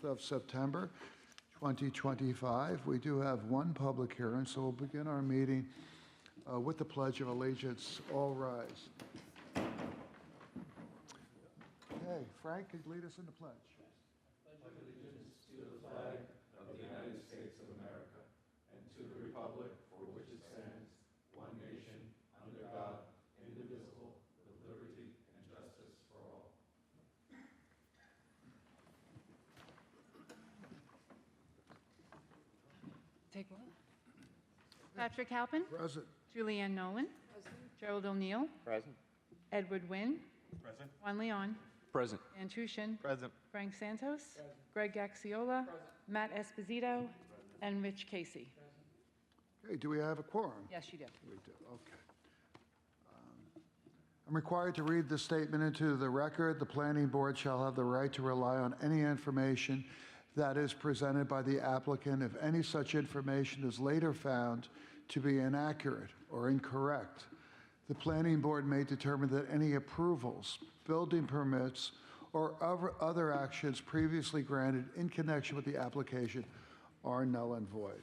of September, 2025. We do have one public hearing, so we'll begin our meeting with the Pledge of Allegiance. All rise. Okay, Frank, could you lead us in the pledge? I pledge allegiance to the flag of the United States of America and to the republic for which it stands, one nation, under God, indivisible, with liberty and justice for all. Take one. Patrick Halpin. Present. Julianne Nolan. Gerald O'Neill. Present. Edward Wynn. Present. Juan Leon. Present. Ann Tushin. Present. Frank Santos. Greg Gaxiola. Matt Esposito. And Rich Casey. Okay, do we have a quorum? Yes, you do. We do, okay. I'm required to read the statement into the record. The planning board shall have the right to rely on any information that is presented by the applicant if any such information is later found to be inaccurate or incorrect. The planning board may determine that any approvals, building permits, or other actions previously granted in connection with the application are null and void.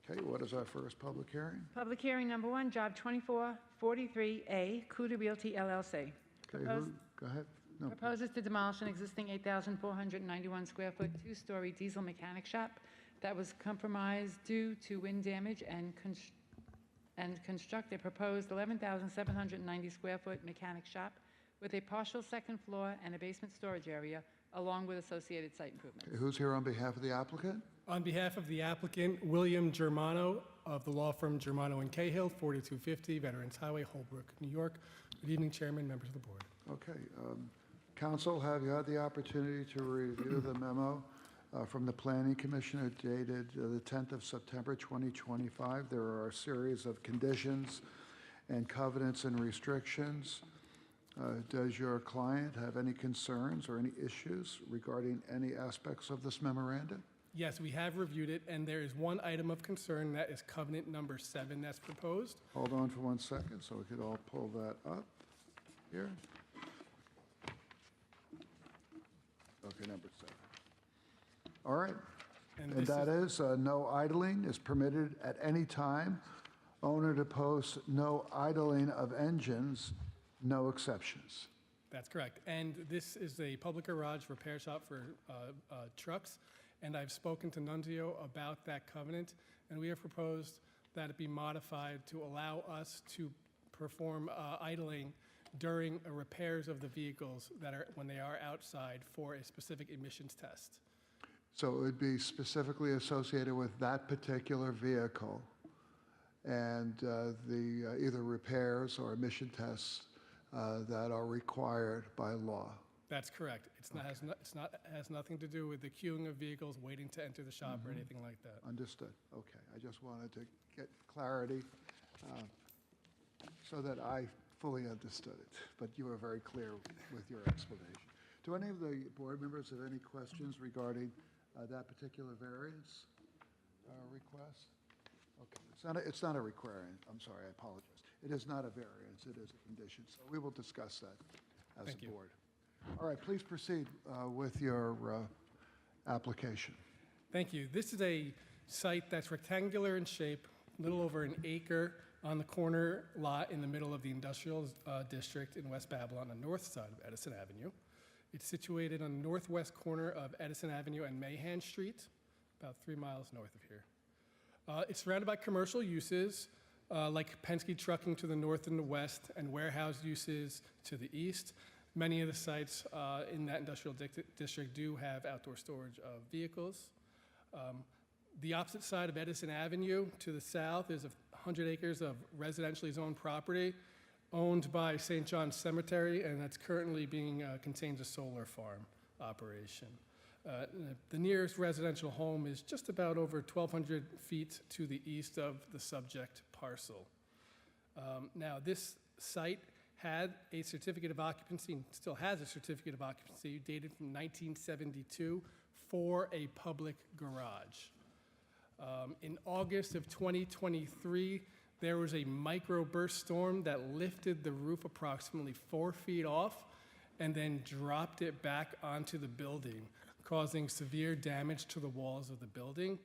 Okay, what is our first public hearing? Public hearing number one, Job 2443A, Cuda Realty LLC. Okay, Proposed- go ahead. No, Proposes to demolish an existing 8,491 square foot, two-story diesel mechanic shop that was compromised due to wind damage and construct a proposed 11,790 square foot mechanic shop with a partial second floor and a basement storage area, along with associated site improvements. okay, who's here on behalf of the applicant? On behalf of the applicant, William Germano of the law firm Germano and Cahill, 4250 Veterans Highway, Holbrook, New York. Good evening, Chairman, members of the board. Okay, council, have you had the opportunity to review the memo from the Planning Commissioner dated the 10th of September 2025? There are a series of conditions and covenants and restrictions. Does your client have any concerns or any issues regarding any aspects of this memorandum? Yes, we have reviewed it, and there is one item of concern, that is covenant number 7 that's proposed. Hold on for 1 second so we could all pull that up here. Okay, number 7. All right. And And this that is, no idling is permitted at any time. Owner to post no idling of engines, no exceptions. That's correct. And this is a public garage repair shop for trucks. And I've spoken to Nunzio about that covenant, and we have proposed that it be modified to allow us to perform idling during repairs of the vehicles that are, when they are outside for a specific emissions test. So it would be specifically associated with that particular vehicle and the either repairs or emission tests that are required by law. That's correct. Has nothing to do with the queuing of vehicles waiting to enter the shop or anything like that. Understood. Okay. I just wanted to get clarity so that I fully understood it, but you were very clear with your explanation. Do any of the board members have any questions regarding that particular variance request? Okay. It's not a requirement. I'm sorry. I apologize. It is not a variance. It is a condition. So we will discuss that as Thank a you. board. All right. Please proceed with your application. Thank you. This is a site that's rectangular in shape, a little over an acre on the corner lot in the middle of the industrial district in West Babylon, on the north side of Edison Avenue. It's situated on the northwest corner of Edison Avenue and Mahan Street, about 3 miles north of here. It's surrounded by commercial uses like Penske Trucking to the north and the west, and warehouse uses to the east. Many of the sites in that industrial district do have outdoor storage of vehicles. The opposite side of Edison Avenue to the south is 100 acres of residentially zoned property owned by St. John's Cemetery, and that's currently being contains a solar farm operation. The nearest residential home is just about over 1,200 feet to the east of the subject parcel. Now, this site had a certificate of occupancy, and still has a certificate of occupancy dated from 1972 for a public garage. In August of 2023, there was a microburst storm that lifted the roof approximately 4 feet off and then dropped it back onto the building, causing severe damage to the walls of the building,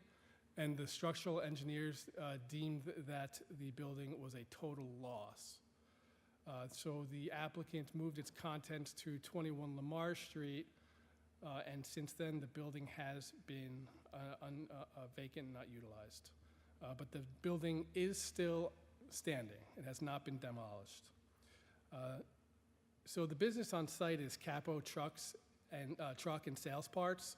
and the structural engineers deemed that the building was a total loss. So the applicant moved its contents to 21 Lamar Street, and since then, the building has been vacant and not utilized. But the building is still standing. It has not been demolished. So the business on site is Capo Trucks and Truck and Sales Parts.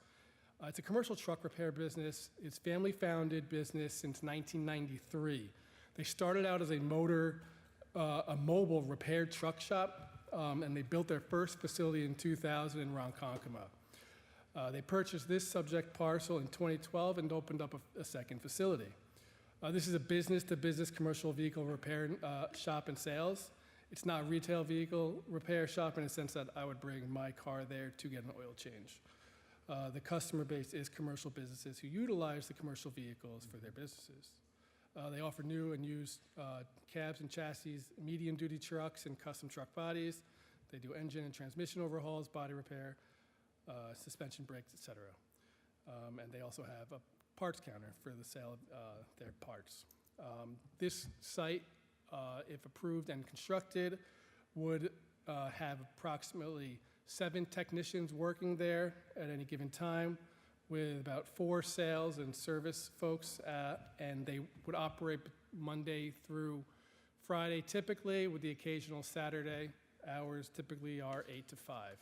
It's a commercial truck repair business. It's family-founded business since 1993. They started out as a mobile repair truck shop, and they built their first facility in 2000 in Ronkonkoma. They purchased this subject parcel in 2012 and opened up a second facility. This is a business-to-business commercial vehicle repair shop and sales. It's not a retail vehicle repair shop in the sense that I would bring my car there to get an oil change. The customer base is commercial businesses who utilize the commercial vehicles for their businesses. They offer new and used cabs and chassis, medium-duty trucks, and custom truck bodies. They do engine and transmission overhauls, body repair, suspension brakes, et cetera. And they also have a parts counter for the sale of their parts. This site, if approved and constructed, would have approximately 7 technicians working there at any given time, with about 4 sales and service folks, and they would operate Monday through Friday typically, with the occasional Saturday. Hours typically are 8 to 5.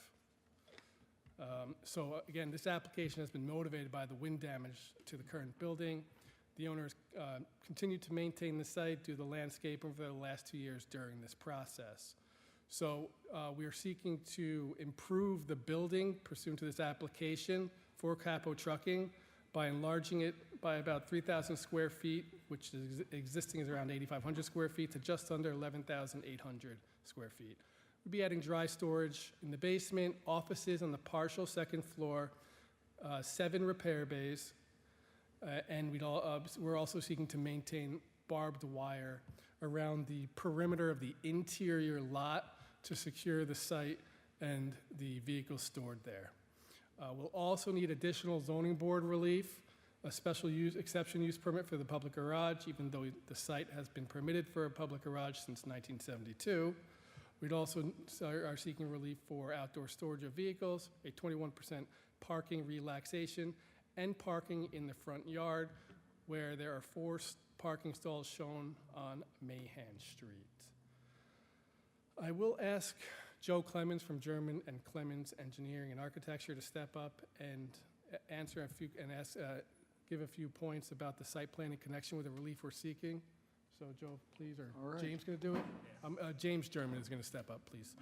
So again, this application has been motivated by the wind damage to the current building. The owners continued to maintain the site, do the landscape over the last 2 years during this process. So we are seeking to improve the building pursuant to this application for Capo Trucking by enlarging it by about 3,000 square feet, which is existing is around 8,500 square feet, to just under 11,800 square feet. We'll be adding dry storage in the basement, offices on the partial second floor, 7 repair bays, and we're also seeking to maintain barbed wire around the perimeter of the interior lot to secure the site and the vehicles stored there. We'll also need additional zoning board relief, a special exception use permit for the public garage, even though the site has been permitted for a public garage since 1972. We'd also are seeking relief for outdoor storage of vehicles, a 21% parking relaxation, and parking in the front yard, where there are 4 parking stalls shown on Mahan Street. I will ask Joe Clemens from German and Clemens Engineering and Architecture to step up and answer a few and give a few points about the site plan in connection with the relief we're seeking. So Joe, please, or All right. James going to do it? James German is going to step up, please.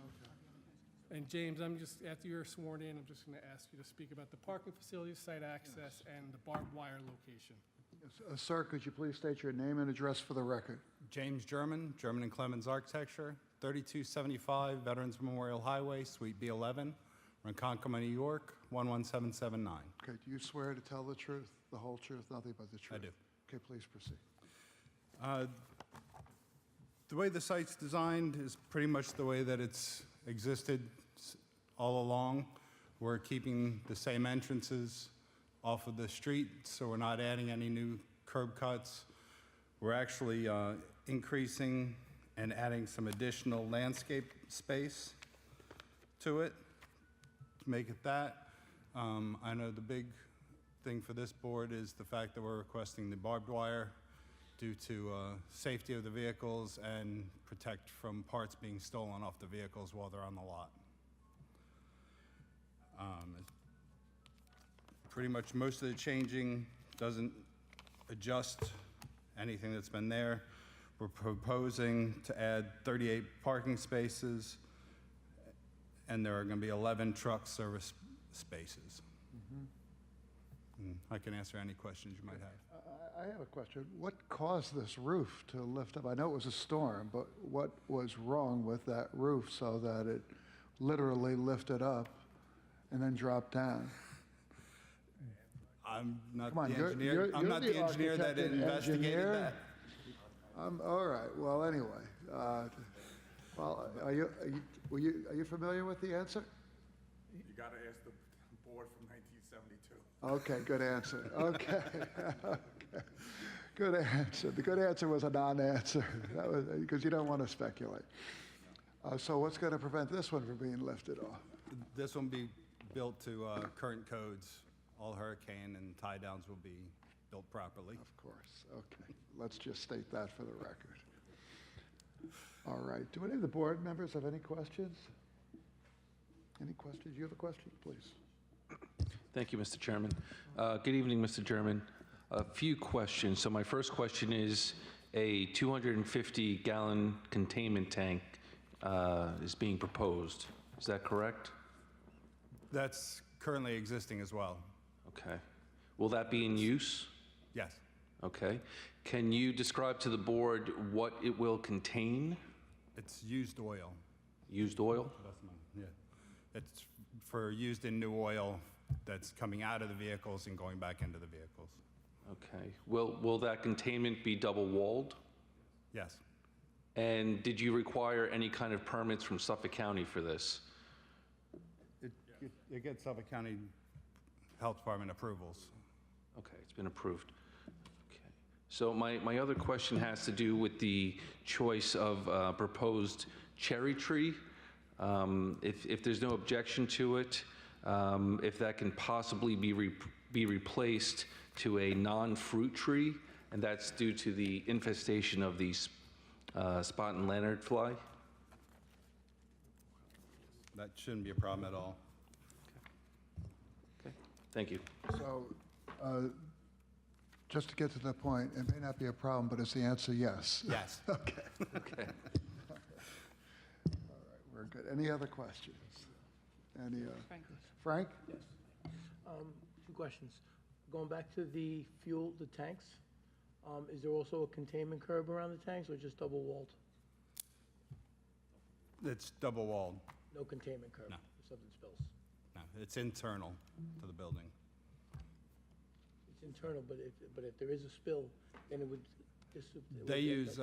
And James, after you're sworn in, I'm just going to ask you to speak about the parking facilities, site access, and the barbed wire location. Yes, sir, could you please state your name and address for the record? James German, German and Clemens Architecture, 3275 Veterans Memorial Highway, Suite B11, Ronkonkoma, New York, 11779. Okay, do you swear to tell the truth, the whole truth, nothing but the truth? I do. Okay, please proceed. The way the site's designed is pretty much the way that it's existed all along. We're keeping the same entrances off of the street, so we're not adding any new curb cuts. We're actually increasing and adding some additional landscape space to it to make it that. I know the big thing for this board is the fact that we're requesting the barbed wire due to safety of the vehicles and protect from parts being stolen off the vehicles while they're on the lot. Pretty much most of the changing doesn't adjust anything that's been there. We're proposing to add 38 parking spaces, and there are going to be 11 truck service spaces. I can answer any questions you might have. I have a question. What caused this roof to lift up? I know it was a storm, but what was wrong with that roof so that it literally lifted up and then dropped down? I'm not Come on, the you're- engineer. you're- I'm you're not the the engineer that architect and investigated engineer. that. All right, well, anyway. Well, are you familiar with the answer? You gotta ask the board from 1972. Okay, good answer. Okay. Okay. Good answer. The good answer was a non-answer. That was because you don't want to speculate. So what's going to prevent this one from being lifted off? This one be built to current codes. All hurricane and tie downs will be built properly. Of course. Okay. Let's just state that for the record. All right. Do any of the board members have any questions? Any questions? You have a question, please? Thank you, Mr. Chairman. Good evening, Mr. Chairman. A few questions. So my first question is, a 250-gallon containment tank is being proposed. Is that correct? That's currently existing as well. Okay. Will that be in use? Yes. Okay. Can you describe to the board what it will contain? It's used oil. Used oil? Yeah. It's for used in new oil that's coming out of the vehicles and going back into the vehicles. Okay. Will that containment be double-walled? Yes. And did you require any kind of permits from Suffolk County for this? It gets Suffolk County Health Department approvals. Okay, it's been approved. Okay. So my other question has to do with the choice of proposed cherry tree. If there's no objection to it, if that can possibly be replaced to a non-fruit tree, and that's due to the infestation of these spot and lantern fly. That shouldn't be a problem at all. Okay, thank you. So, just to get to the point, it may not be a problem, but is the answer yes? Yes. Okay. Okay. All right, we're good. Any other questions? Any, Frank? Frank? Yes. Two questions. Going back to the fuel, the tanks, is there also a containment curb around the tanks or just double walled? It's double walled. No containment curb? No. If something spills? No, it's internal to the building. It's internal, but if there is a spill, then it would, They use,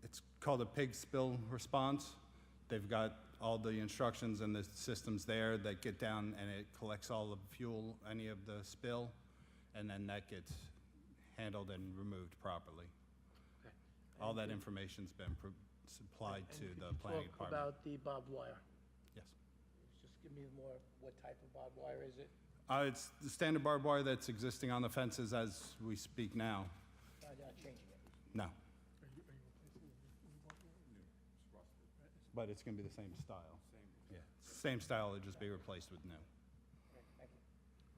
it's called a pig spill response. They've got all the instructions and the systems there that get down and it collects all the fuel, any of the spill, and then that gets handled and removed properly. Okay. All that information's been supplied to the planning Talk department. about the barbed wire. Yes. Just give me more, what type of barbed wire is it? It's the standard barbed wire that's existing on the fences as we speak now. Not changing it? No. But it's going to be the same style. Yeah, same style, it'll just be replaced with new. Okay, thank you.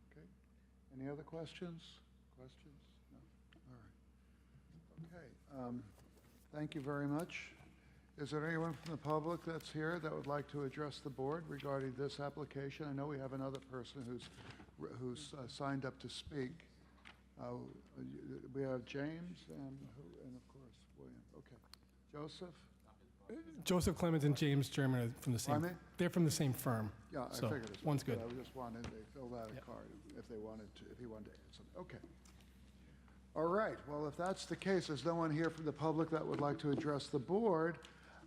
Okay. Any other questions? Questions? No? All right. Okay. Thank you very much. Is there anyone from the public that's here that would like to address the board regarding this application? I know we have another person who's signed up to speak. We have James and of course William. Okay. Joseph? Joseph Clemens and James German are from the same. Pardon me? They're from the same firm. Yeah, I So, figured as much, one's but good. I just wanted, they filled out a card if they wanted to, if he wanted to answer. Okay. All right, well, if that's the case, there's no one here from the public that would like to address the board.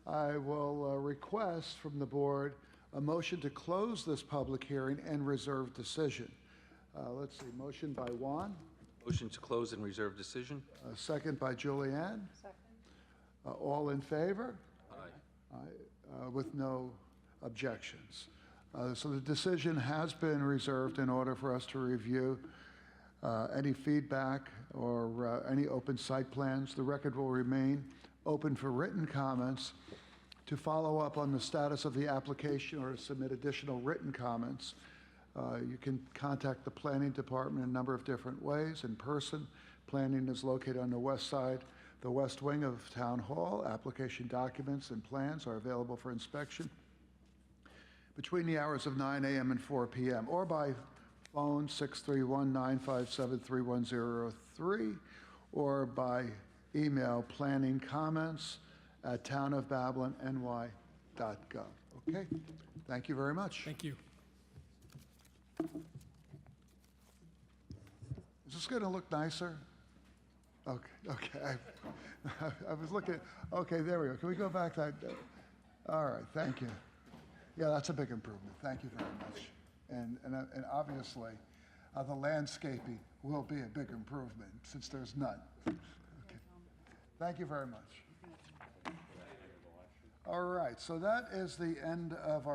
I will request from the board a motion to close this public hearing and reserve decision. Let's see, motion by Juan, Motion to close and reserve decision? second by Julianne. Second. All in favor? Aye. With no objections. So the decision has been reserved in order for us to review any feedback or any open site plans. The record will remain open for written comments. To follow up on the status of the application or to submit additional written comments, you can contact the planning department in a number of different ways. In person, planning is located on the west side, the west wing of Town Hall. Application documents and plans are available for inspection between the hours of 9 a.m. and 4 p.m. or by phone 631-957-3103 or by email planningcomments@townofbabylonny.gov. Okay, thank you very much. Thank you. Is this going to look nicer? Okay, okay. I was looking, okay, there we go. Can we go back that? All right, thank you. Yeah, that's a big improvement. Thank you very much. And obviously, The landscaping will be a big improvement, since there's none. Okay. Thank you very much. All right, so that is the end of our